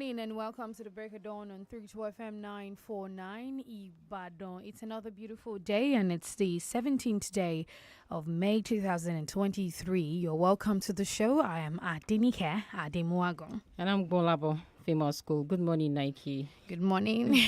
morning and welcome to the Break of Dawn on 32FM 949 Ibadan. It's another beautiful day and it's the 17th day of May 2023. You're welcome to the show. I am Adenike Ademuago. And I'm GBOLABO, Famous School. Good morning, Nike. Good morning.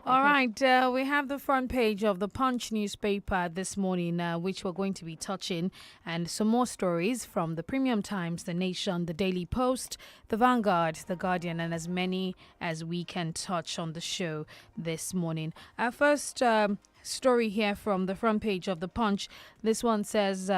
All right, we have the front page of the Punch newspaper this morning, which we're going to be touching, and some more stories from the Premium Times, The Nation, The Daily Post, The Vanguard, The Guardian, and as many as we can touch on the show this morning. Our first story here from the front page of the Punch. This one says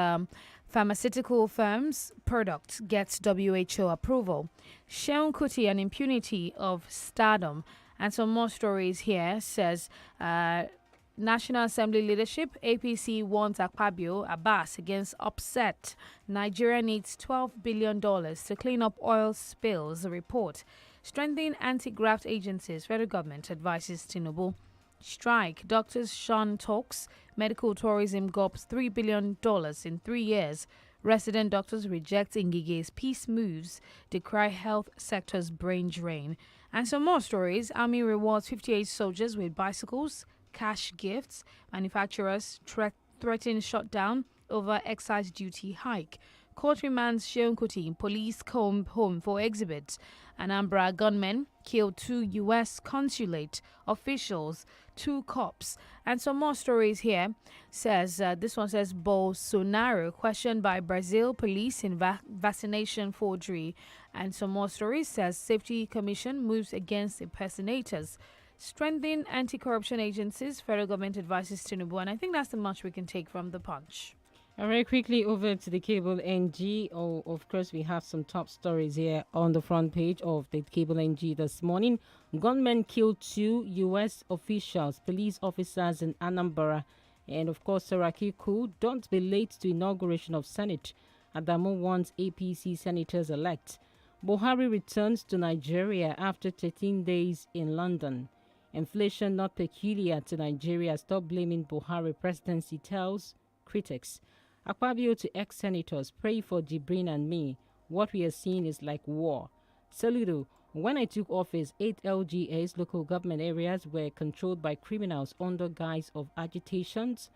pharmaceutical firms product gets WHO approval. Seun Kuti and impunity of stardom. And some more stories here says National Assembly leadership, APC wants Akpabio Abbas against upset. Nigeria needs $12 billion to clean up oil spills, report. Strengthening anti-graft agencies, federal government advises Tinubu. Strike, doctors shun talks. Medical tourism gulps $3 billion in 3 years. Resident doctors reject Ngige's peace moves, decry health sector's brain drain. And some more stories. Army rewards 58 soldiers with bicycles, cash gifts. Manufacturers threaten shutdown over excise duty hike. Court remands Seun Kuti. Police comb home for exhibits. Anambra gunmen killed 2 U.S. consulate officials, 2 cops. And some more stories here. Says this one says Bolsonaro questioned by Brazil police in vaccination forgery. And some more stories says Safety Commission moves against impersonators. Strengthen anti-corruption agencies, federal government advises Tinubu. And I think that's the much we can take from the Punch. And very quickly over to the Cable NG. Of course, we have some top stories here on the front page of the Cable NG this morning. Gunmen killed 2 U.S. officials, police officers in Anambra. And of course, Saraki coup, don't be late to inauguration of Senate. Adamu wants APC senators-elect. Buhari returns to Nigeria after 13 days in London. Inflation not peculiar to Nigeria. Stop blaming Buhari presidency, tells critics. Akpabio to ex-senators, pray for Jibrin and me. What we are seeing is like war. Saludo, when I took office, 8 LGAs, local government areas, were controlled by criminals under guise of agitations.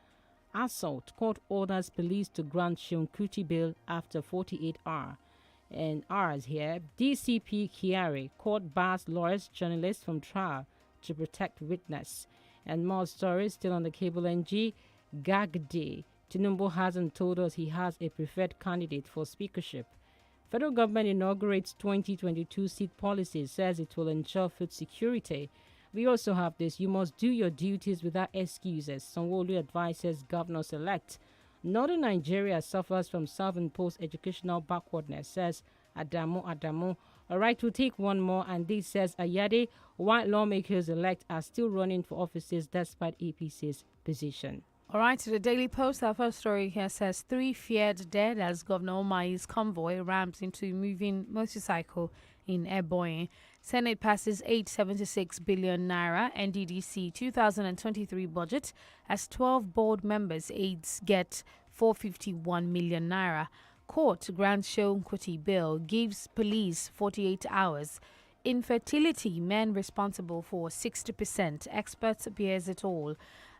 Assault, court orders police to grant Seun Kuti bail after 48 hours here. DCP Kiari, court bars lawyers, journalists from trial to protect witness. And more stories still on the Cable NG. Gag Day. Tinubu hasn't told us he has a preferred candidate for speakership. Federal government inaugurates 2022 seat policy, says it will ensure food security. We also have this: you must do your duties without excuses. Sanwo-Olu advises governors-elect. Northern Nigeria suffers from self-imposed educational backwardness, says Adamu. All right, we'll take one more, and this says Ayade, white lawmakers-elect are still running for offices despite APC's position. All right, to the Daily Post, our first story here says 3 feared dead as Governor Omai's convoy rams into moving motorcycle in Ebonyi. Senate passes 876 billion naira NDDC 2023 budget as 12 board members aides get 451 million naira. Court grants Seun Kuti bail, gives police 48 hours. Infertility, men responsible for 60%. Experts bears it all.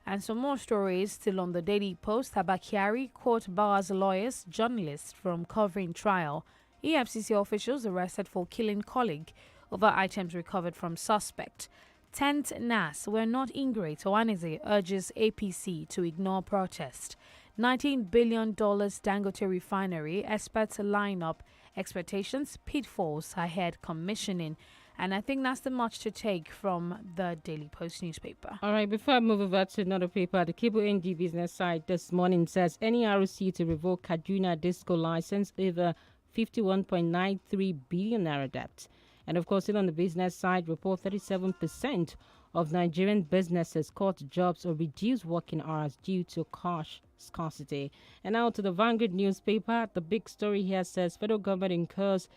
And some more stories still on the Daily Post. Abakiari, court bars lawyers, journalists from covering trial. EFCC officials arrested for killing colleague over items recovered from suspect. 10th NAS, we're not ingrate. Owaneze urges APC to ignore protest. $19 billion Dangote refinery, experts line up expectations, pitfalls ahead commissioning. And I think that's the much to take from the Daily Post newspaper. All right, before I move over to another paper, the Cable NG business side this morning says NERC to revoke Kaduna disco license over 51.93 billion naira debt. And of course, still on the business side, report 37% of Nigerian businesses cut jobs or reduce working hours due to cash scarcity. And now to the Vanguard newspaper, the big story here says federal government incurs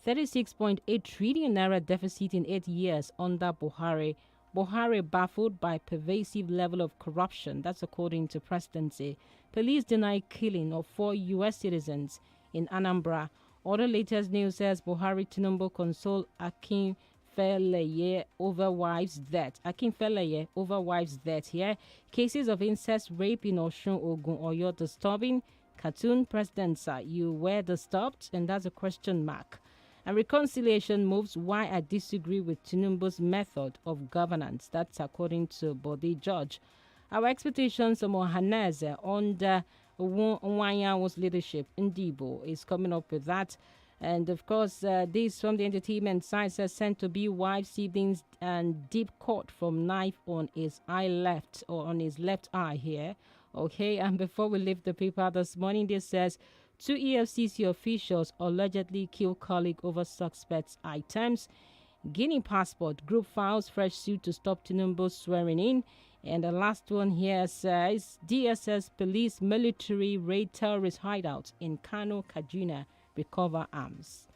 36.8 trillion naira deficit in 8 years under Buhari. Buhari baffled by pervasive level of corruption. That's according to presidency. Police deny killing of 4 U.S. citizens in Anambra. Other latest news says Buhari Tinubu console Akin Feleye over wife's death. Akin Feleye over wife's death here. Cases of incest, rape in Oshun, Ogun, Oyo disturbing. Cartoon presidents, you were disturbed, and that's a question mark. And reconciliation moves why I disagree with Tinubu's method of governance. That's according to Bode George. Our expectations of Mohanez under Nwanyawo's leadership in Debo is coming up with that. And of course, this from the entertainment side says sent to be wife, siblings, and deep cut from knife on his left eye here. Okay, and before we leave the paper this morning, this says 2 EFCC officials allegedly kill colleague over suspects items. Guinea passport group files fresh suit to stop Tinubu swearing in. And the last one here says DSS police military raid terrorist hideouts in Kano, Kaduna, recover arms.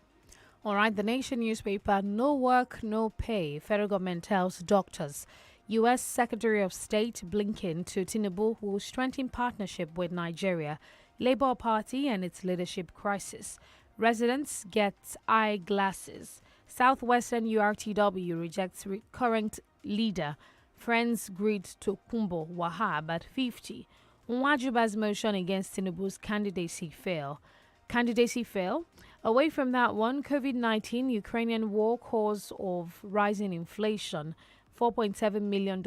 All right, the Nation newspaper, no work, no pay. Federal government tells doctors. U.S. Secretary of State Blinken to Tinubu will strengthen partnership with Nigeria, Labour Party and its leadership crisis. Residents get eyeglasses. Southwestern URTW rejects current leader. Friends greet Tokumbo Wahab at 50. Nwajuba's motion against Tinubu's candidacy fail. Away from that one, COVID-19, Ukrainian war cause of rising inflation. $4.7 million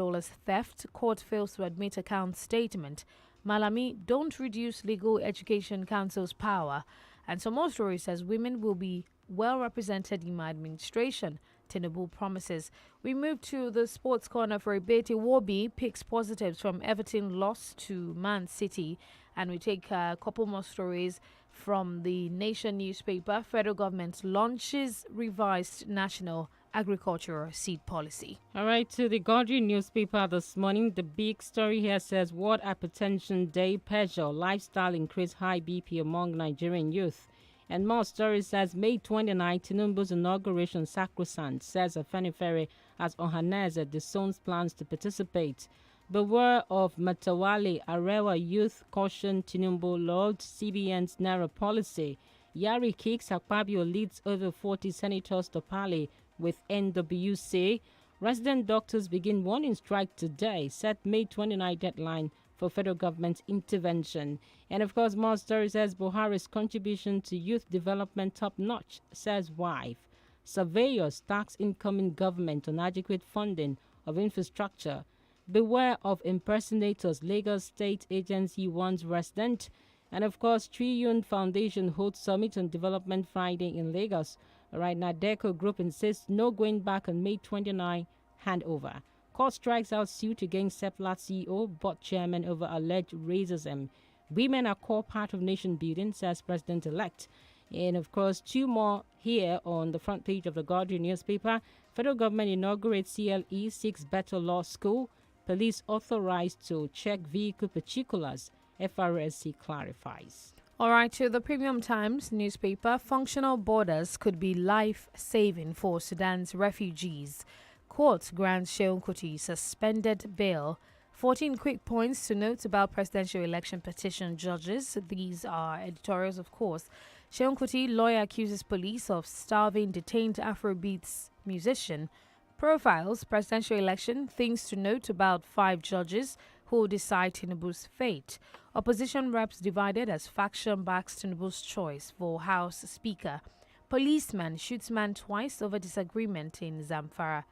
theft. Court fails to admit account statement. Malami, don't reduce Legal Education Council's power. And some more stories says women will be well represented in my administration. Tinubu promises. We move to the sports corner for a bit. Iwobi picks positives from Everton loss to Man City. And we take a couple more stories from the Nation newspaper. Federal government launches revised national agricultural seed policy. All right, to the Guardian newspaper this morning, the big story here says World Hypertension Day, pressure, lifestyle increase high BP among Nigerian youth. And more stories says May 29, Tinubu's inauguration sacrosanct, says Afenifere as Ohaneze disowns plans to participate. Beware of Matawale, Arewa youth caution Tinubu Lord CBN's narrow policy. Yari kicks Akpabio leads over 40 senators to parley with NWC. Resident doctors begin warning strike today, set May 29 deadline for federal government intervention. And of course, more stories says Buhari's contribution to youth development top-notch, says wife. Surveyors tax incoming government on adequate funding of infrastructure. Beware of impersonators, Lagos State Agency warns resident. And of course, Triyun Foundation holds summit on Development Friday in Lagos. Right now, Deco Group insists no going back on May 29 handover. Court strikes out suit against Seplat CEO, board chairman over alleged racism. Women are core part of nation building, says President-elect. And of course, two more here on the front page of the Guardian newspaper. Federal government inaugurates CLE 6 Better Law School. Police authorized to check vehicle particulars. FRSC clarifies. All right, to the Premium Times newspaper, functional borders could be life-saving for Sudan's refugees. Court grants Sheun Kuti suspended bail. 14 quick points to note about presidential election petition judges. These are editorials, of course. Sheun Kuti, lawyer, accuses police of starving detained Afrobeats musician. Profiles, presidential election, things to note about 5 judges who will decide Tinubu's fate. Opposition reps divided as faction backs Tinubu's choice for House Speaker. Policeman shoots man twice over disagreement in Zamfara.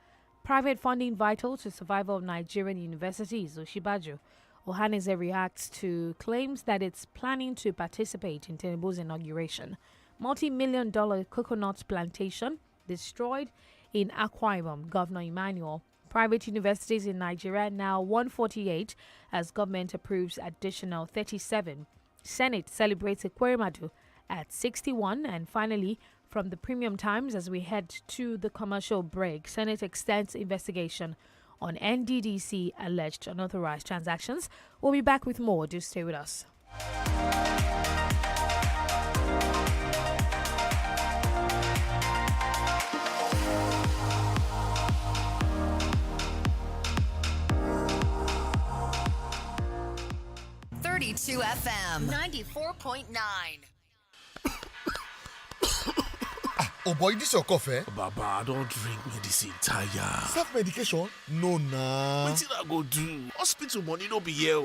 Private funding vital to survival of Nigerian universities, Oshibaju. Ohaneze reacts to claims that it's planning to participate in Tinubu's inauguration. Multi-million-dollar coconut plantation destroyed in Akwa Ibom, Governor Emmanuel. Private universities in Nigeria now 148 as government approves additional 37. Senate celebrates Ekweremadu at 61. And finally, from the Premium Times, as we head to the commercial break, Senate extends investigation on NDDC alleged unauthorized transactions. We'll be back with more. Do stay with us. FM 94.9. Oh boy, this your cough, Baba, don't drink medicine tire. Self-medication? No, nah. Wetin I go do? Hospital money no be here.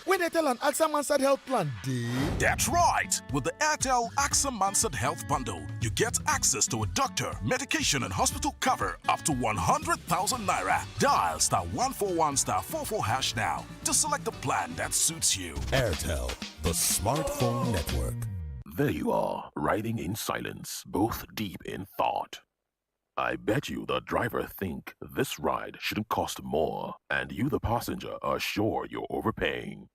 When Airtel and AXA Mansard Health Plan dey. That's right. With the Airtel AXA Mansard Health Bundle, you get access to a doctor, medication, and hospital cover up to 100,000 naira. Dial *141*44# now to select the plan that suits you. Airtel, the smartphone network. There you are, riding in silence, both deep in thought. I bet you the driver think this ride shouldn't cost more, and you the passenger are sure you're overpaying.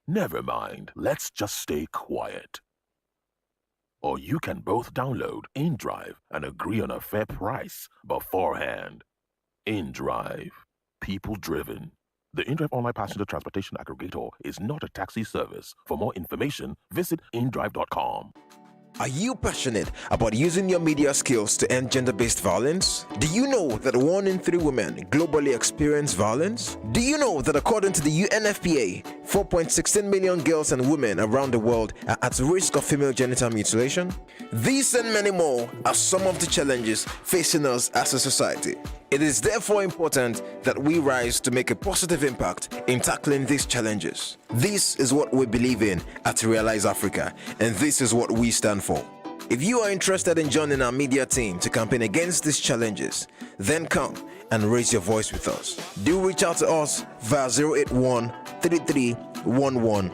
Never mind, let's just stay quiet. Or you can both download InDrive and agree on a fair price beforehand. InDrive, people driven. The InDrive online passenger transportation aggregator is not a taxi service. For more information, visit indrive.com. Are you passionate about using your media skills to end gender-based violence? Do you know that 1 in 3 women globally experience violence? Do you know that according to the UNFPA, 4.16 million girls and women around the world are at risk of female genital mutilation? These and many more are some of the challenges facing us as a society. It is therefore important that we rise to make a positive impact in tackling these challenges. This is what we believe in at Realize Africa, and this is what we stand for. If you are interested in joining our media team to campaign against these challenges, then come and raise your voice with us. Do reach out to us via 081 33 11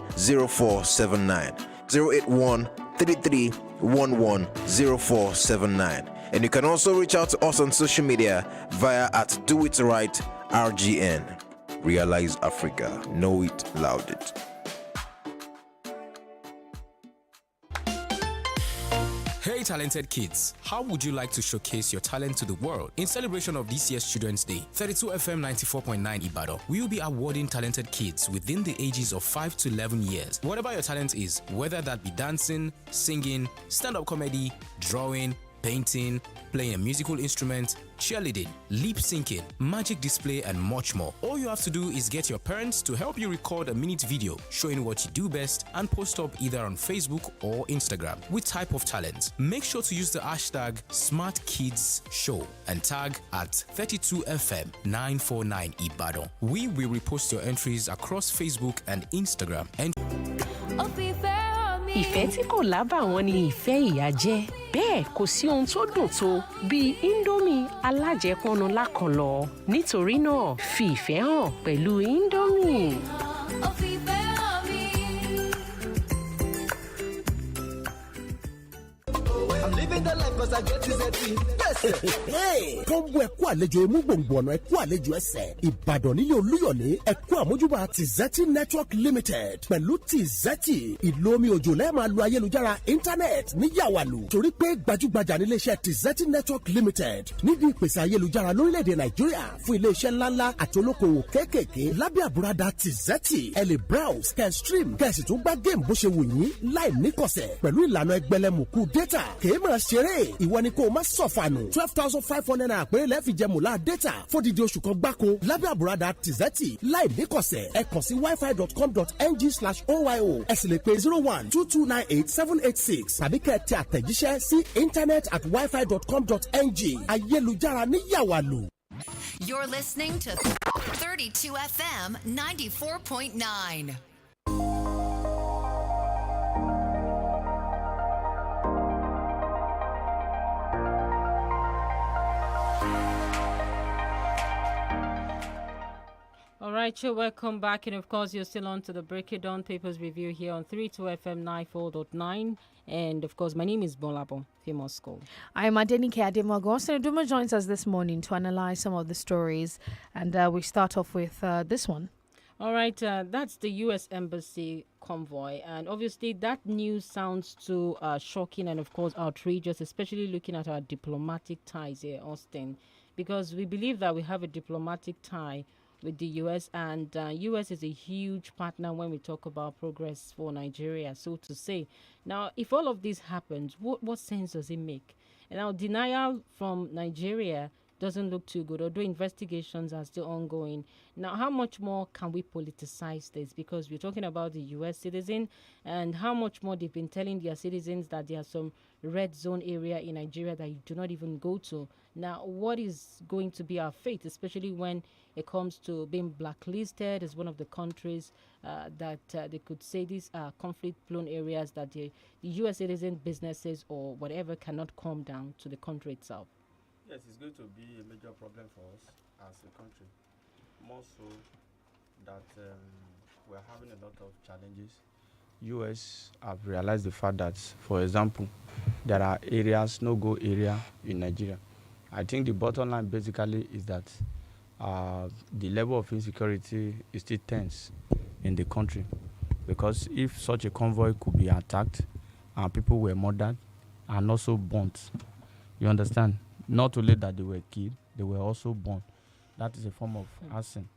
0479. 081 33 11 0479. And you can also reach out to us on social media via @DoItRightRGN. Realize Africa. Know it, loud it. Hey talented kids, how would you like to showcase your talent to the world? In celebration of this year's Children's Day, 32 FM 94.9 Ibadan, we will be awarding talented kids within the ages of 5 to 11 years. Whatever your talent is, whether that be dancing, singing, stand-up comedy, drawing, painting, playing a musical instrument, cheerleading, lip syncing, magic display, and much more. All you have to do is get your parents to help you record a minute video showing what you do best and post up either on Facebook or Instagram with type of talent. Make sure to use the hashtag SmartKidsShow and tag at 32FM 949 Ibadan. We will repost your entries across Facebook and Instagram. Ìfẹ́ tí kò lábàwọ́n ni ìfẹ́ ìyá jẹ́. Bẹ́ẹ̀ kò sí ohun tó dùn tó bíi Indomie alájẹpọnu lákọlọ. Nítorí náà, fi ìfẹ́ hàn pẹ̀lú Indomie. Kọ́ńbó ẹ̀kú àlejò imú gbòǹgbò ọ̀nà ẹ̀kú àlejò ẹsẹ̀. Ìbàdàn nílé Olúyọ̀lé ẹ̀kú àmójúbà Tizeti Network Limited pẹ̀lú Tizeti ìlò omi òjò lẹ́ẹ̀ma lu ayélujára íńtánẹ́ẹ̀tì ní yàwàlù torí pé gbajúgbajà nílé iṣẹ́ Tizeti Network Limited nídìí ìpèsè ayélujára lórílẹ̀‐èdè Nàìjíríà fún ilé iṣẹ́ ńláńlá àti olókoòwò kéékèèké lábẹ́ àbúradà Tizeti ẹ lè browse kẹ́ stream kẹ́ sì tún gbá géèmù bó ṣe wù yín láì níkọ̀sẹ̀ pẹ̀lú ìlànà ẹgbẹ̀lẹ́mùkú data kèé máa ṣeré ìwọ ni kó o má sọ̀fànù 12,500 naira péré lẹ́ẹ̀fi jẹ mùlá data fódìdí oṣù kan gbáko lábẹ́ àbúradà Tizeti láì níkọ̀sẹ̀ ẹ kàn sí wifi.com.ng/oyo ẹ sì lè pe 0122987886 tàbí kẹ́ ẹ tẹ àtẹ̀jíṣẹ́ sí internet@wifi.com.ng ayélujára ní yàwàlù. You're listening to 32 FM 94.9. All right, you're welcome back. And of course, you're still on to the Break It Down Papers review here on 32 FM 94.9. And of course, my name is GBOLABO, famous school. I'm Adenike Ademogo. So Duma joins us this morning to analyze some of the stories. And we start off with this one. All right, that's the U.S. Embassy convoy. And obviously, that news sounds too shocking and, of course, outrageous, especially looking at our diplomatic ties here, Austin, because we believe that we have a diplomatic tie with the U.S. and U.S. is a huge partner when we talk about progress for Nigeria, so to say. Now, if all of this happens, what sense does it make? And now, denial from Nigeria doesn't look too good, although investigations are still ongoing. Now, how much more can we politicize this? Because we're talking about the U.S. citizen, and how much more they've been telling their citizens that there are some red zone area in Nigeria that you do not even go to. Now, what is going to be our fate, especially when it comes to being blacklisted as one of the countries that they could say these are conflict-prone areas that the U.S. citizen businesses or whatever cannot come down to the country itself? Yes, it's going to be a major problem for us as a country. More so that we're having a lot of challenges. US have realized the fact that, for example, there are areas, no-go area in Nigeria. I think the bottom line basically is that the level of insecurity is still tense in the country, because if such a convoy could be attacked and people were murdered and also burnt, you understand? Not only that they were killed, they were also burned. That is a form of arson.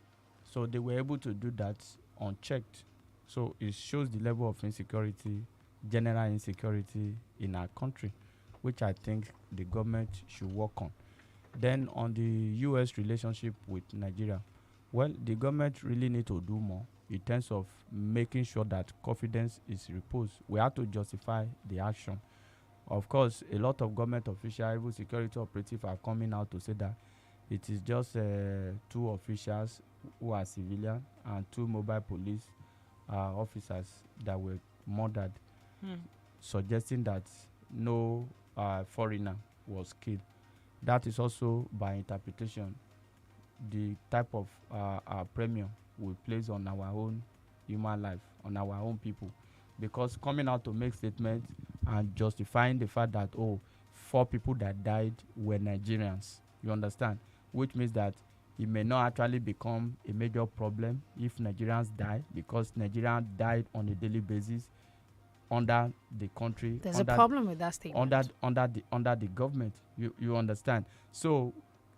So they were able to do that unchecked. So it shows the level of insecurity, general insecurity in our country, which I think the government should work on. Then on the U.S. relationship with Nigeria, well, the government really need to do more in terms of making sure that confidence is reposed. We have to justify the action. Of course, a lot of government officials, even security operatives, are coming out to say that it is just 2 officials who are civilian and 2 mobile police officers that were murdered, suggesting that no foreigner was killed. That is also, by interpretation, the type of premium we place on our own human life, on our own people. Because coming out to make statements and justifying the fact that, 4 people that died were Nigerians, you understand? Which means that it may not actually become a major problem if Nigerians die, because Nigerians died on a daily basis under the country. There's a problem with that statement. Under the government, you understand? So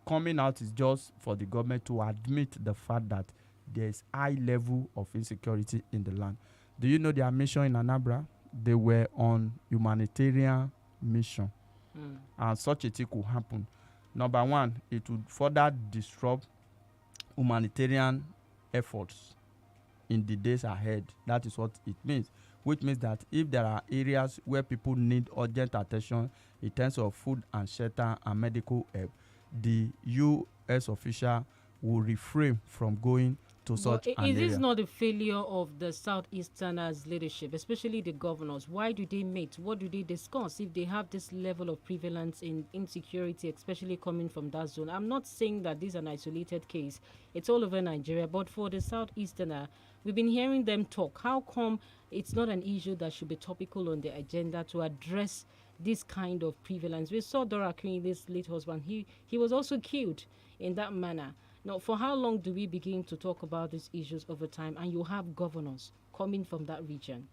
coming out is just for the government to admit the fact that there is high level of insecurity in the land. Do you know their mission in Anambra? They were on humanitarian mission, and such a thing could happen. Number one, it would further disrupt humanitarian efforts in the days ahead. That is what it means, which means that if there are areas where people need urgent attention in terms of food and shelter and medical help, the U.S. official will refrain from going to such an area. Is this not a failure of the Southeasterners' leadership, especially the governors? Why do they meet? What do they discuss if they have this level of prevalence in insecurity, especially coming from that zone? I'm not saying that this is an isolated case. It's all over Nigeria. But for the Southeasterner, we've been hearing them talk. How come it's not an issue that should be topical on the agenda to address this kind of prevalence? We saw Dora Queen, this late husband. He was also killed in that manner. Now, for how long do we begin to talk about these issues over time, and you have governors coming from that region?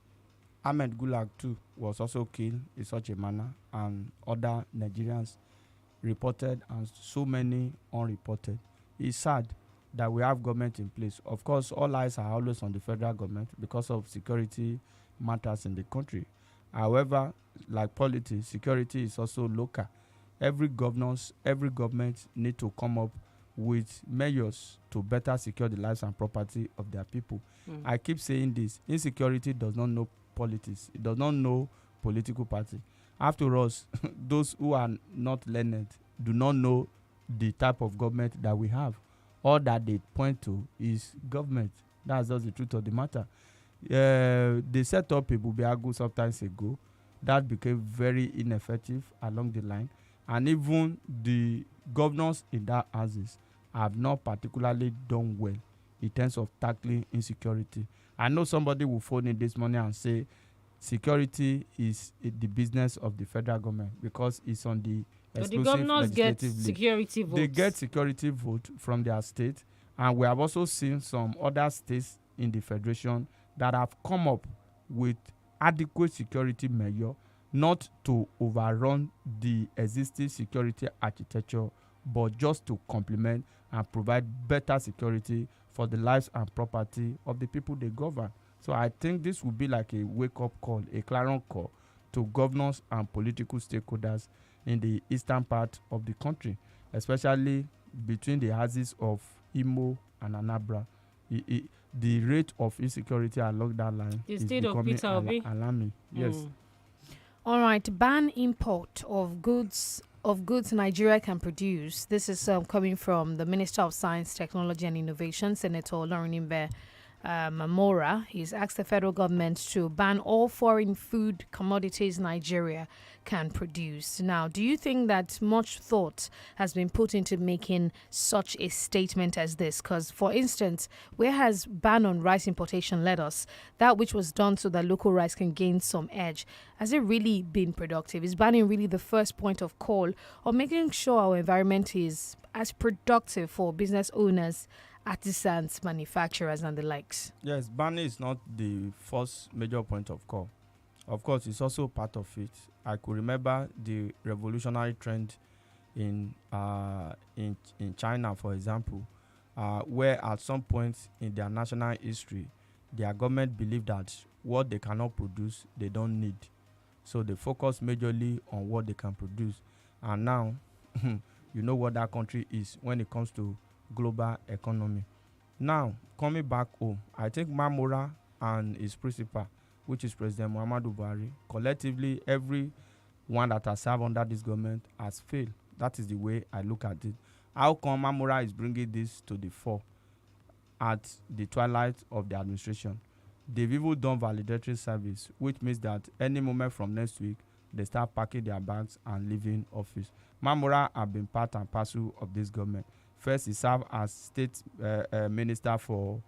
Ahmed Gulag too was also killed in such a manner, and other Nigerians reported and so many unreported. It's sad that we have government in place. Of course, all eyes are always on the federal government because of security matters in the country. However, like politics, security is also local. Every government need to come up with measures to better secure the lives and property of their people. I keep saying this: insecurity does not know politics. It does not know political party. After us, those who are not learned do not know the type of government that we have. All that they point to is government. That's just the truth of the matter. They set up a Bubiagu some time ago that became very ineffective along the line, and even the governors in that houses have not particularly done well in terms of tackling insecurity. I know somebody will phone in this morning and say security is the business of the federal government because it's on the exclusive but the governors get legislative security votes. They get security vote from their state, and we have also seen some other states in the federation that have come up with adequate security measure, not to overrun the existing security architecture, but just to complement and provide better security for the lives and property of the people they govern. So I think this would be like a wake-up call, a clarion call to governors and political stakeholders in the eastern part of the country. especially between the axis of Imo and Anambra. The rate of insecurity along that line The is state of becoming Peter Obi. alarming. Yes. All right, ban import of goods Nigeria can produce. This is coming from the Minister of Science, Technology and Innovation, Senator Olorinimbe Mamora. He's asked the federal government to ban all foreign food commodities Nigeria can produce. Now, do you think that much thought has been put into making such a statement as this? Because, for instance, where has ban on rice importation led us? That which was done so that local rice can gain some edge. Has it really been productive? Is banning really the first point of call, or making sure our environment is as productive for business owners, artisans, manufacturers, and the likes? Yes, banning is not the first major point of call. Of course, it's also part of it. I could remember the revolutionary trend in China, for example, where at some point in their national history, their government believed that what they cannot produce, they don't need. So they focus majorly on what they can produce. And now, you know what that country is when it comes to global economy. Now, coming back home, I think Mamora and his principal, which is President Muhammadu Buhari, collectively, every one that has served under this government has failed. That is the way I look at it. How come Mamora is bringing this to the fore at the twilight of the administration? They've even done validatory service, which means that any moment from next week, they start packing their bags and leaving office. Mamora have been part and parcel of this government. First, he served as state minister for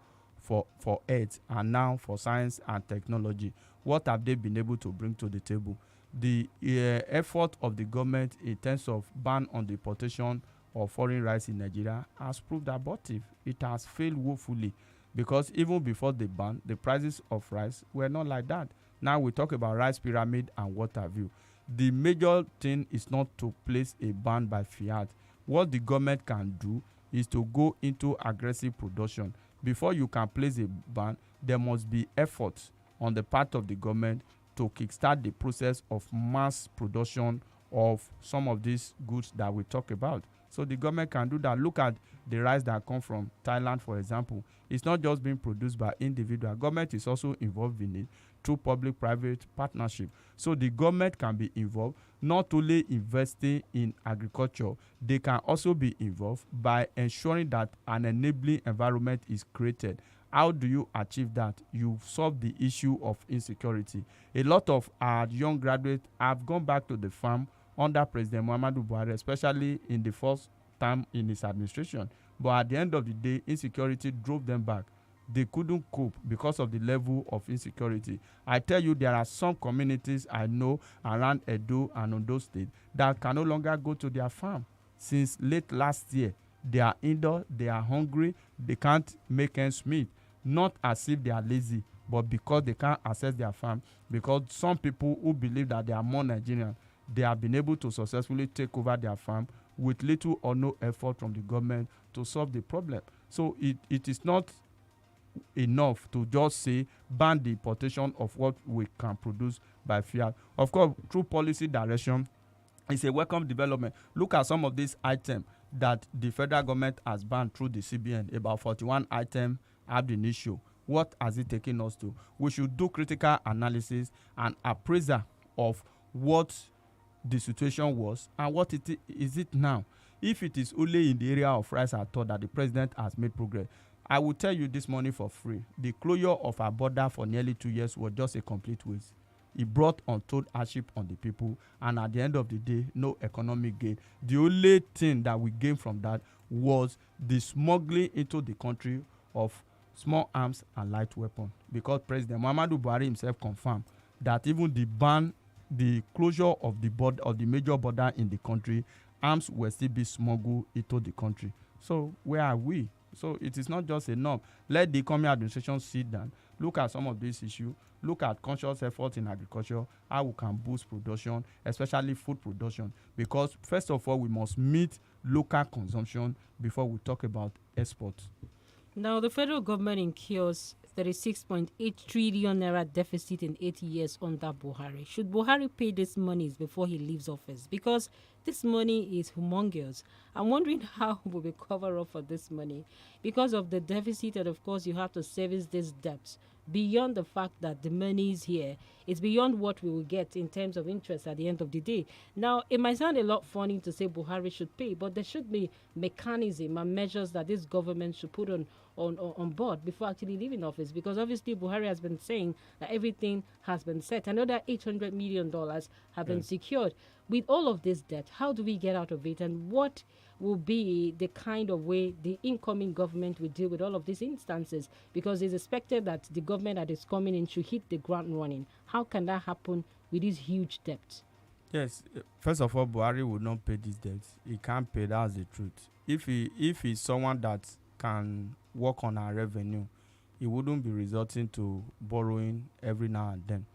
health, and now for science and technology. What have they been able to bring to the table? The effort of the government in terms of ban on the importation of foreign rice in Nigeria has proved abortive. It has failed woefully, because even before the ban, the prices of rice were not like that. Now we talk about rice pyramid and what have you. The major thing is not to place a ban by fiat. What the government can do is to go into aggressive production. Before you can place a ban, there must be efforts on the part of the government to kickstart the process of mass production of some of these goods that we talk about. So the government can do that. Look at the rice that come from Thailand, for example. It's not just being produced by individual. Government is also involved in it through public-private partnership. So the government can be involved, not only investing in agriculture, they can also be involved by ensuring that an enabling environment is created. How do you achieve that? You solve the issue of insecurity. A lot of our young graduates have gone back to the farm under President Muhammadu Buhari, especially in the first time in his administration. But at the end of the day, insecurity drove them back. They couldn't cope because of the level of insecurity. I tell you, there are some communities I know around Edo and Ondo State that can no longer go to their farm. Since late last year, they are indoor, they are hungry, they can't make ends meet. Not as if they are lazy, but because they can't access their farm. Because some people who believe that they are more Nigerian, they have been able to successfully take over their farm with little or no effort from the government to solve the problem. So it is not enough to just say ban the importation of what we can produce by fiat. Of course, through policy direction, it's a welcome development. Look at some of these items that the federal government has banned through the CBN. About 41 items have been issued. What has it taken us to? We should do critical analysis and appraisal of what the situation was and what is it now. If it is only in the area of rice at all that the president has made progress, I will tell you this morning for free, the closure of our border for nearly 2 years was just a complete waste. It brought untold hardship on the people, and at the end of the day, no economic gain. The only thing that we gained from that was the smuggling into the country of small arms and light weapons, because President Muhammadu Buhari himself confirmed that even the closure of the major border in the country, arms will still be smuggled into the country. So where are we? So it is not just enough. Let the economy administration sit down, look at some of these issues, look at conscious efforts in agriculture, how we can boost production, especially food production. Because first of all, we must meet local consumption before we talk about exports. Now, the federal government incurs 36.8 trillion naira deficit in 8 years under Buhari. Should Buhari pay these monies before he leaves office? Because this money is humongous. I'm wondering how will we cover up for this money because of the deficit, and of course you have to service this debt. Beyond the fact that the money is here, it's beyond what we will get in terms of interest at the end of the day. Now, it might sound a lot funny to say Buhari should pay, but there should be mechanism and measures that this government should put on board before actually leaving office, because obviously Buhari has been saying that everything has been set. Another $800 million have been secured. With all of this debt, how do we get out of it, and what will be the kind of way the incoming government will deal with all of these instances? Because it's expected that the government that is coming in should hit the ground running. How can that happen with these huge debts? Yes, first of all, Buhari would not pay these debts. He can't pay, that's the truth. If he's someone that can work on our revenue, he wouldn't be resorting to borrowing every now and then.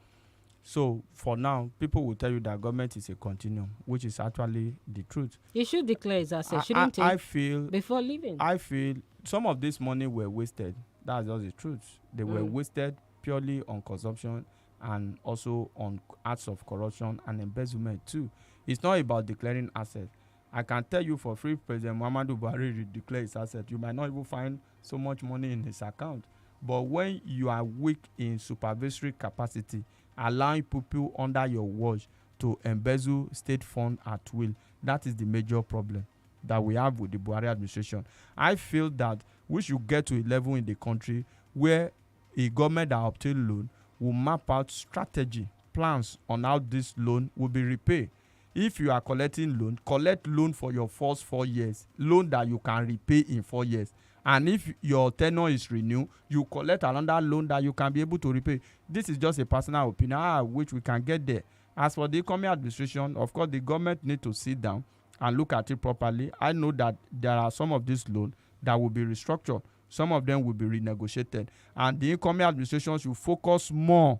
So for now, people will tell you that government is a continuum, which is actually the truth. He should declare his assets, shouldn't he? I feel before leaving. I feel some of this money were wasted. That's just the truth. They were wasted purely on consumption and also on acts of corruption and embezzlement too. It's not about declaring assets. I can tell you for free, President Muhammadu Buhari declare his assets. You might not even find so much money in his account. But when you are weak in supervisory capacity, allowing people under your watch to embezzle state fund at will, that is the major problem that we have with the Buhari administration. I feel that we should get to a level in the country where a government that obtain loan will map out strategy, plans on how this loan will be repaid. If you are collecting loan, collect loan for your first 4 years, loan that you can repay in 4 years. And if your tenure is renewed, you collect another loan that you can be able to repay. This is just a personal opinion, which we can get there. As for the incoming administration, of course, the government need to sit down and look at it properly. I know that there are some of these loans that will be restructured. Some of them will be renegotiated. And the incoming administration should focus more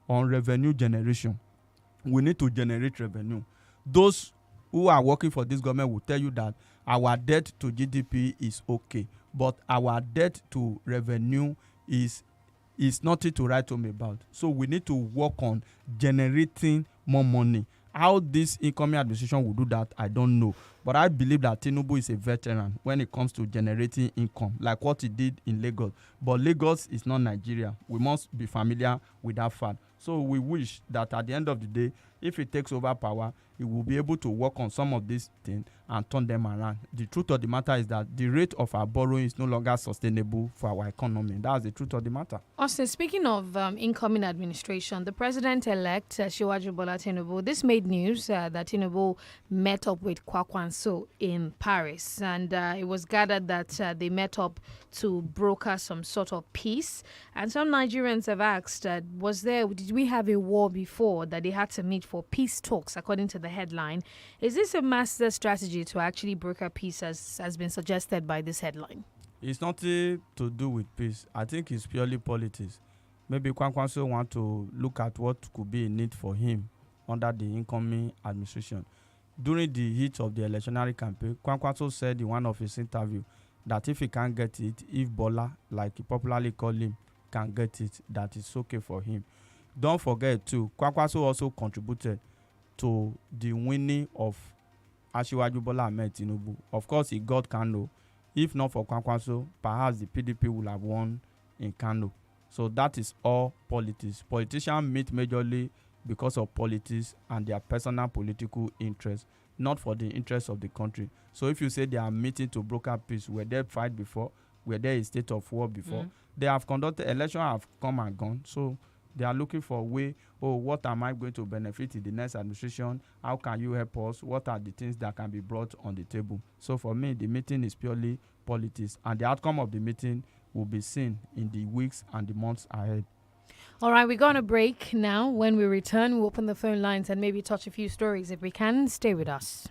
on revenue generation. We need to generate revenue. Those who are working for this government will tell you that our debt to GDP is okay, but our debt to revenue is nothing to write home about. So we need to work on generating more money. How this incoming administration will do that, I don't know. But I believe that Tinubu is a veteran when it comes to generating income, like what he did in Lagos. But Lagos is not Nigeria. We must be familiar with that fact. So we wish that at the end of the day, if he takes over power, he will be able to work on some of these things and turn them around. The truth of the matter is that the rate of our borrowing is no longer sustainable for our economy. That's the truth of the matter. Also, speaking of incoming administration, the president-elect, Asiwaju Bola Tinubu, this made news that Tinubu met up with Kwakwanso in Paris. And it was gathered that they met up to broker some sort of peace. And some Nigerians have asked, did we have a war before that they had to meet for peace talks, according to the headline? Is this a master strategy to actually broker peace, as has been suggested by this headline? It's nothing to do with peace. I think it's purely politics. Maybe Kwankwaso want to look at what could be a need for him under the incoming administration. During the heat of the electionary campaign, Kwankwaso said in one of his interviews that if he can't get it, if Bola, like he popularly call him, can get it, that is okay for him. Don't forget too, Kwankwaso also contributed to the winning of Asiwaju Bola Ahmed Tinubu. Of course, he got Kano. If not for Kwankwaso, perhaps the PDP would have won in Kano. So that is all politics. Politicians meet majorly because of politics and their personal political interests, not for the interests of the country. So if you say they are meeting to broker peace, were there fight before? Were there a state of war before? They have conducted elections, have come and gone. So they are looking for a way, what am I going to benefit in the next administration? How can you help us? What are the things that can be brought on the table? So for me, the meeting is purely politics, and the outcome of the meeting will be seen in the weeks and the months ahead. All right, we're going to break now. When we return, we'll open the phone lines and maybe touch a few stories. If we can, stay with us.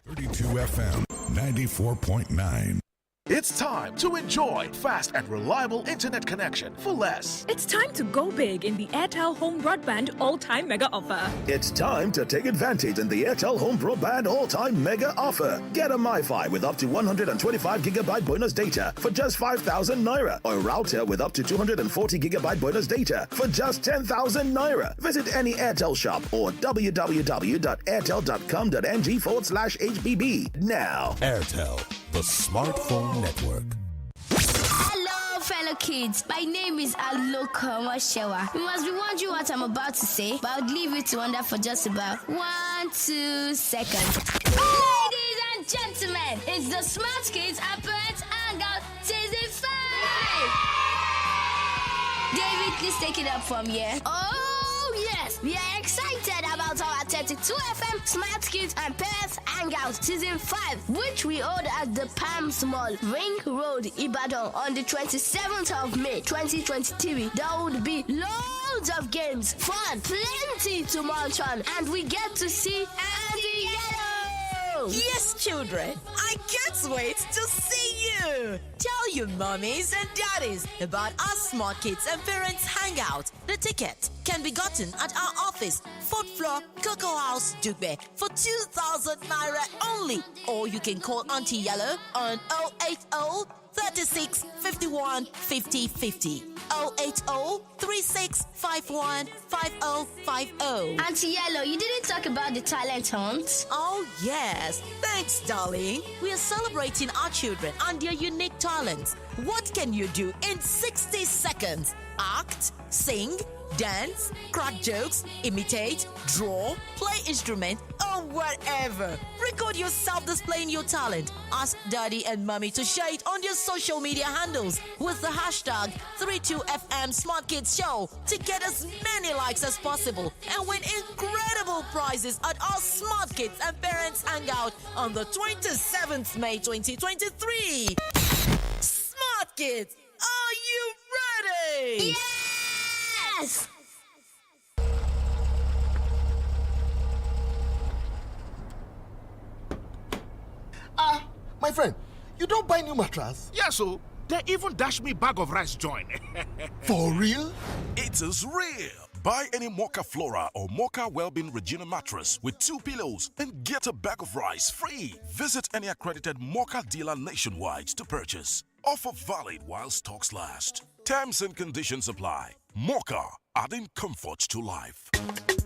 32 FM 94.9. It's time to enjoy fast and reliable internet connection for less. It's time to go big in the INT'L Home Broadband All-Time Mega Offer. It's time to take advantage in the INT'L Home Broadband All-Time Mega Offer. Get a MiFi with up to 125 gigabyte bonus data for just 5,000 naira, or a router with up to 240 gigabyte bonus data for just 10,000 naira. Visit any INT'L shop or www.airtel.com.ng/HBB now. INT'L, the smartphone network. Hello, fellow kids. My name is Aloka Mashewa. You must be wondering what I'm about to say, but I'll leave you to wonder for just about 1-2 seconds. Ladies and gentlemen, it's the Smart Kids and Parents Hangout Season 5. David, please take it up from here. Oh, yes. We are excited about our 32 FM Smart Kids and Parents Hangout Season 5, which we hold at the Palms Mall, Ring Road, Ibadan on the 27th of May, 2023. There would be loads of games, fun, plenty to munch on, and we get to see Andy Yellow. Yes, children, I can't wait to see you. Tell your mommies and daddies about our Smart Kids and Parents Hangout. The ticket can be gotten at our office, 4th floor, Cocoa House, Dugbe, for 2,000 naira only. Or you can call Auntie Yellow on 080 36 51 50 50. 080 36 51 5050. Auntie Yellow, you didn't talk about the talent hunt. Oh, yes. Thanks, darling. We are celebrating our children and their unique talents. What can you do in 60 seconds? Act, sing, dance, crack jokes, imitate, draw, play instrument, or whatever. Record yourself displaying your talent. Ask daddy and mommy to share it on their social media handles with the hashtag 32FM Smart Kids Show to get as many likes as possible and win incredible prizes at our Smart Kids and Parents Hangout on the 27th May 2023. Smart Kids, are you ready? Yes! My friend, you don't buy new mattress? Yes, so they even dash me bag of rice join. For real? It is real. Buy any Mocha Flora or Mocha Wellbeing Regina mattress with 2 pillows and get a bag of rice free. Visit any accredited Mocha dealer nationwide to purchase. Offer valid while stocks last. Terms and conditions apply. Mocha, adding comfort to life.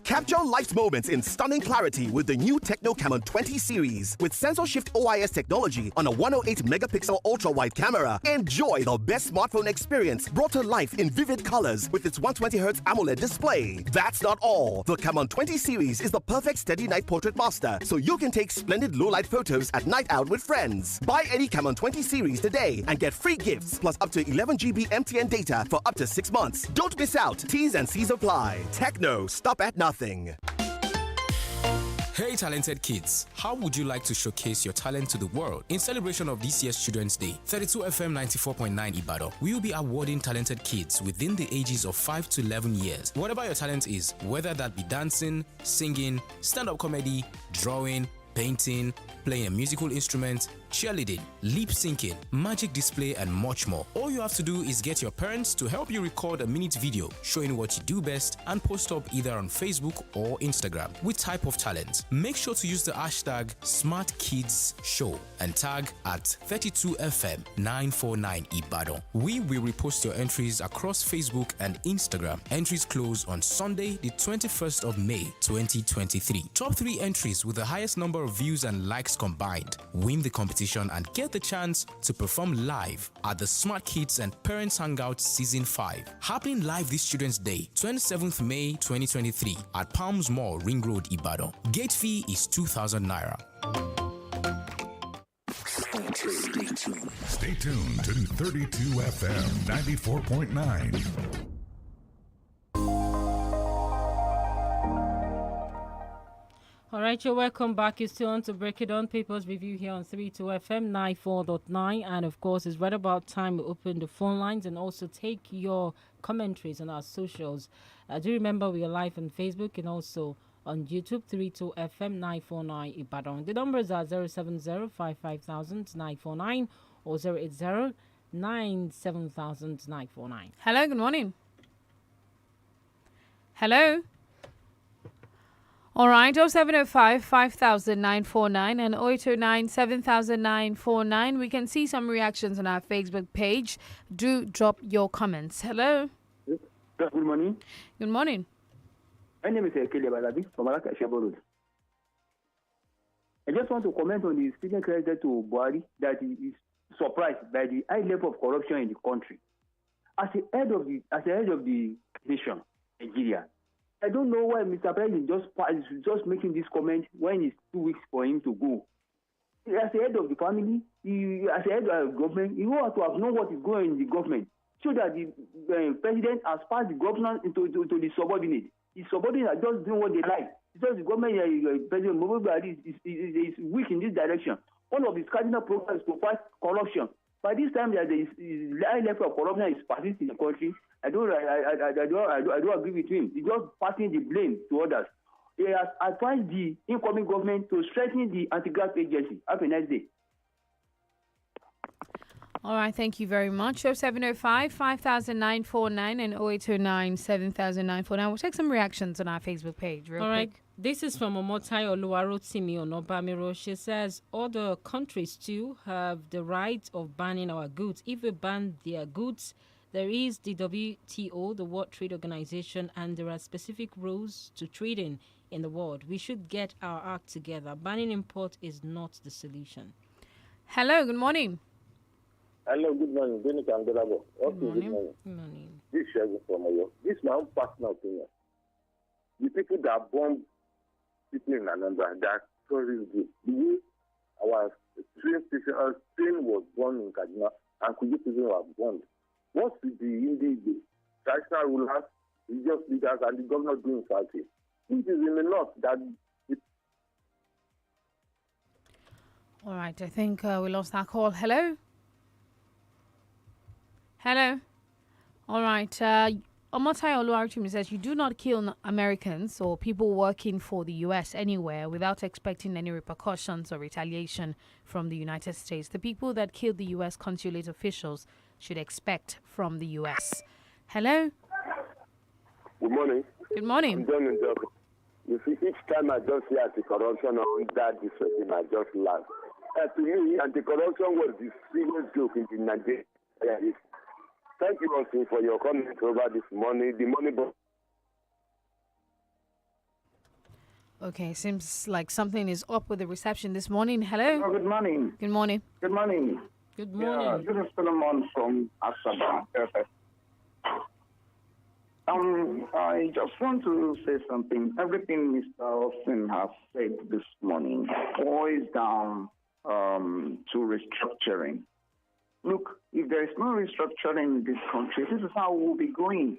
Capture life's moments in stunning clarity with the new Techno Camon 20 series. With sensor shift OIS technology on a 108 megapixel ultra-wide camera, enjoy the best smartphone experience brought to life in vivid colors with its 120Hz AMOLED display. That's not all. The Camon 20 series is the perfect steady night portrait master, so you can take splendid low-light photos at night out with friends. Buy any Camon 20 series today and get free gifts plus up to 11 GB MTN data for up to 6 months. Don't miss out. T's and C's apply. Techno, stop at nothing. Hey talented kids, how would you like to showcase your talent to the world? In celebration of this year's Children's Day, 32 FM 94.9 Ibadan, we will be awarding talented kids within the ages of 5 to 11 years. Whatever your talent is, whether that be dancing, singing, stand-up comedy, drawing, painting, playing a musical instrument, cheerleading, lip syncing, magic display, and much more. All you have to do is get your parents to help you record a minute video showing what you do best and post up either on Facebook or Instagram with type of talent. Make sure to use the hashtag SmartKidsShow and tag at 32FM 949 Ibadan. We will repost your entries across Facebook and Instagram. Entries close on Sunday, the 21st of May 2023. Top 3 entries with the highest number of views and likes combined win the competition and get the chance to perform live at the Smart Kids and Parents Hangout Season 5, happening live this Children's Day, 27th May 2023 at Palms Mall, Ring Road, Ibadan. Gate fee is 2,000 naira. Stay tuned to 32 FM 94.9. All right, you're welcome back. You're still on to Break It On Papers Review here on 32 FM 94.9. And of course, it's right about time we open the phone lines and also take your commentaries on our socials. Do remember we are live on Facebook and also on YouTube, 32 FM 949 Ibadan. The numbers are 070 949 or 080-979-949. Hello, good morning. Hello. All right, 0705 5,949 and 0809 7,949. We can see some reactions on our Facebook page. Do drop your comments. Hello. Good morning. Good morning. My name is Ekele Balabi from Alaka Shaborod. I just want to comment on the statement credited to Buhari that he is surprised by the high level of corruption in the country. As the head of the nation, Nigeria, I don't know why Mr. President is just making this comment when it's 2 weeks for him to go. As the head of the family, as the head of the government, he ought to have known what is going on in the government, so that the president has passed the governance into the subordinate. His subordinates are just doing what they like. Because the government, President Muhammadu is weak in this direction. One of his cardinal programs is to fight corruption. By this time, that the high level of corruption is persisting in the country. I don't agree with him. He's just passing the blame to others. He has advised the incoming government to strengthen the anti-graft agency. Have a nice day. All right, thank you very much. 0705 5,949 and 0809 7,949. We'll take some reactions on our Facebook page real quick. Right. This is from Omotai Oluwarotimi Onobamiro. She says, other countries too have the right of banning our goods. If we ban their goods, there is the WTO, the World Trade Organization, and there are specific rules to trading in the world. We should get our act together. Banning import is not the solution. Hello, good morning. Hello, good morning. Denik and GBOLABO. Good morning. Good morning. This is Shegun from Oyo. This is my own personal opinion. The people that bomb people in Anambra, that terrorist group, the way our train was born in Kaduna and Kuji people were bombed. What should the Indian do? Traditional rulers, religious leaders, and the governor doing something? This is in the north that. All right, I think we lost that call. Hello? Hello? All right. Omotai Oluwarotimi says, you do not kill Americans or people working for the U.S. anywhere without expecting any repercussions or retaliation from the United States. The people that killed the U.S. consulate officials should expect from the U.S. Hello? Good morning. Good morning. I'm John Njoku. You see, each time I just hear anti-corruption on that discussion, I just laugh. To me, anti-corruption was the serious joke in the Nigeria. Thank you, Austin, for your comment over this morning. The money. Okay, seems like something is up with the reception this morning. Hello? Oh, good morning. Good morning. Good morning. Good morning. Yeah, this is Solomon from Asaba. Perfect. I just want to say something. Everything Mr. Austin has said this morning boils down to restructuring. Look, if there is no restructuring in this country, this is how we'll be going.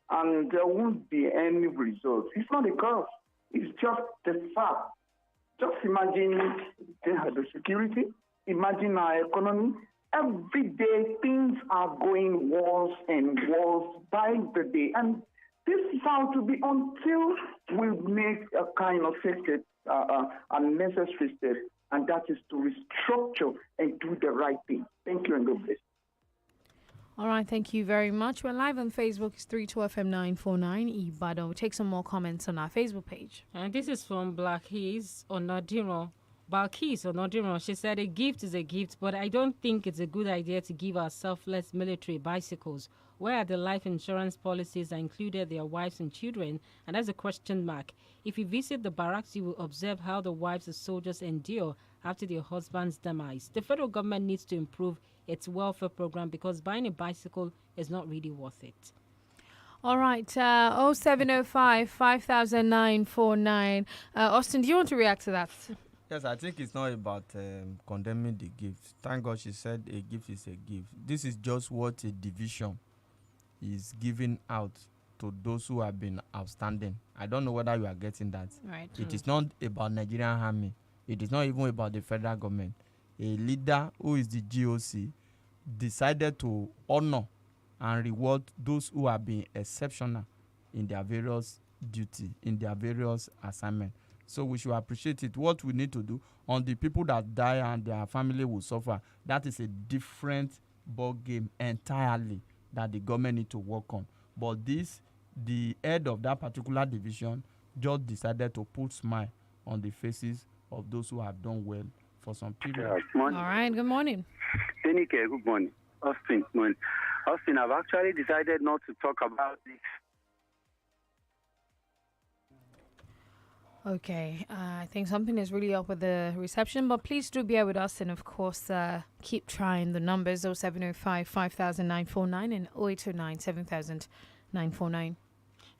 And there won't be any results. It's not a curse. It's just the fact. Just imagine the security. Imagine our economy. Every day, things are going worse and worse by the day. And this is how to be until we make a kind of unnecessary step, and that is to restructure and do the right thing. Thank you and God bless. All right, thank you very much. We're live on Facebook. It's 32FM949 Ibadan. We'll take some more comments on our Facebook page. And this is from Balkis Onodiro. She said, a gift is a gift, but I don't think it's a good idea to give our selfless military bicycles. Where are the life insurance policies that included their wives and children? And that's a question mark. If you visit the barracks, you will observe how the wives of soldiers endure after their husband's demise. The federal government needs to improve its welfare program because buying a bicycle is not really worth it. All right, 0705 5,949. Austin, do you want to react to that? Yes, I think it's not about condemning the gift. Thank God she said a gift is a gift. This is just what a division is giving out to those who have been outstanding. I don't know whether you are getting that. Right. It is not about Nigerian army. It is not even about the federal government. A leader who is the GOC decided to honor and reward those who have been exceptional in their various duty, in their various assignments. So we should appreciate it. What we need to do on the people that die and their family will suffer, that is a different ball game entirely that the government need to work on. But this, the head of that particular division just decided to put smile on the faces of those who have done well for some people. All right, good morning. Denike, good morning. Austin, good morning. Austin, I've actually decided not to talk about this. Okay, I think something is really up with the reception, but please do bear with us and, of course, keep trying the numbers 0705 5949 and 0809 7949.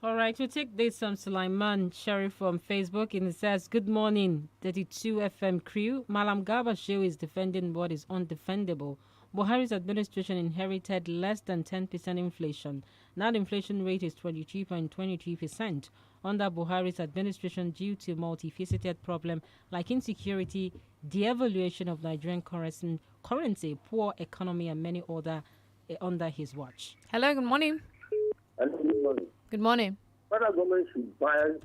All right, we'll take this from Sulaiman Sharif from Facebook, and it says, "Good morning, 32 FM crew. Malam Garba Shehu is defending what is undefendable. Buhari's administration inherited less than 10% inflation. Now the inflation rate is 23.23%. Under Buhari's administration, due to multifaceted problems like insecurity, devaluation of Nigerian currency, poor economy, and many other under his watch." Hello, good morning. Hello, good morning. Good morning. Federal government should ban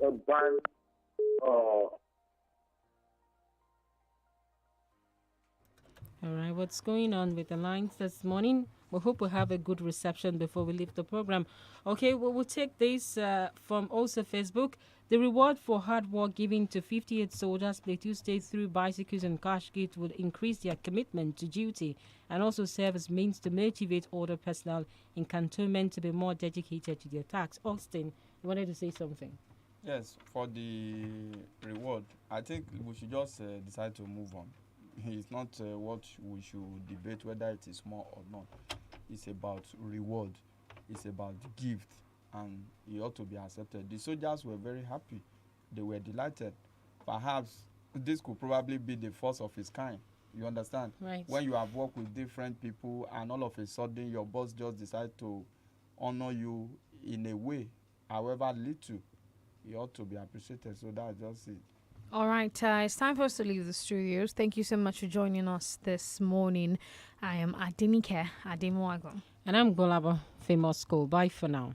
All right, what's going on with the lines this morning? We hope we have a good reception before we leave the program. Okay, well, we'll take this from also Facebook. The reward for hard work given to 58 soldiers Plateau State through bicycles and cash gifts would increase their commitment to duty and also serve as means to motivate other personnel in cantonment to be more dedicated to their tasks. Austin, you wanted to say something? Yes, for the reward, I think we should just decide to move on. It's not what we should debate whether it is small or not. It's about reward. It's about gift, and it ought to be accepted. The soldiers were very happy. They were delighted. Perhaps this could probably be the first of its kind. You understand? Right. When you have worked with different people and all of a sudden your boss just decide to honor you in a way, however little, it ought to be appreciated. So that's just it. All right, it's time for us to leave the studios. Thank you so much for joining us this morning. I am Adenike Ademwago. And I'm GBOLABO, Famous School. Bye for now.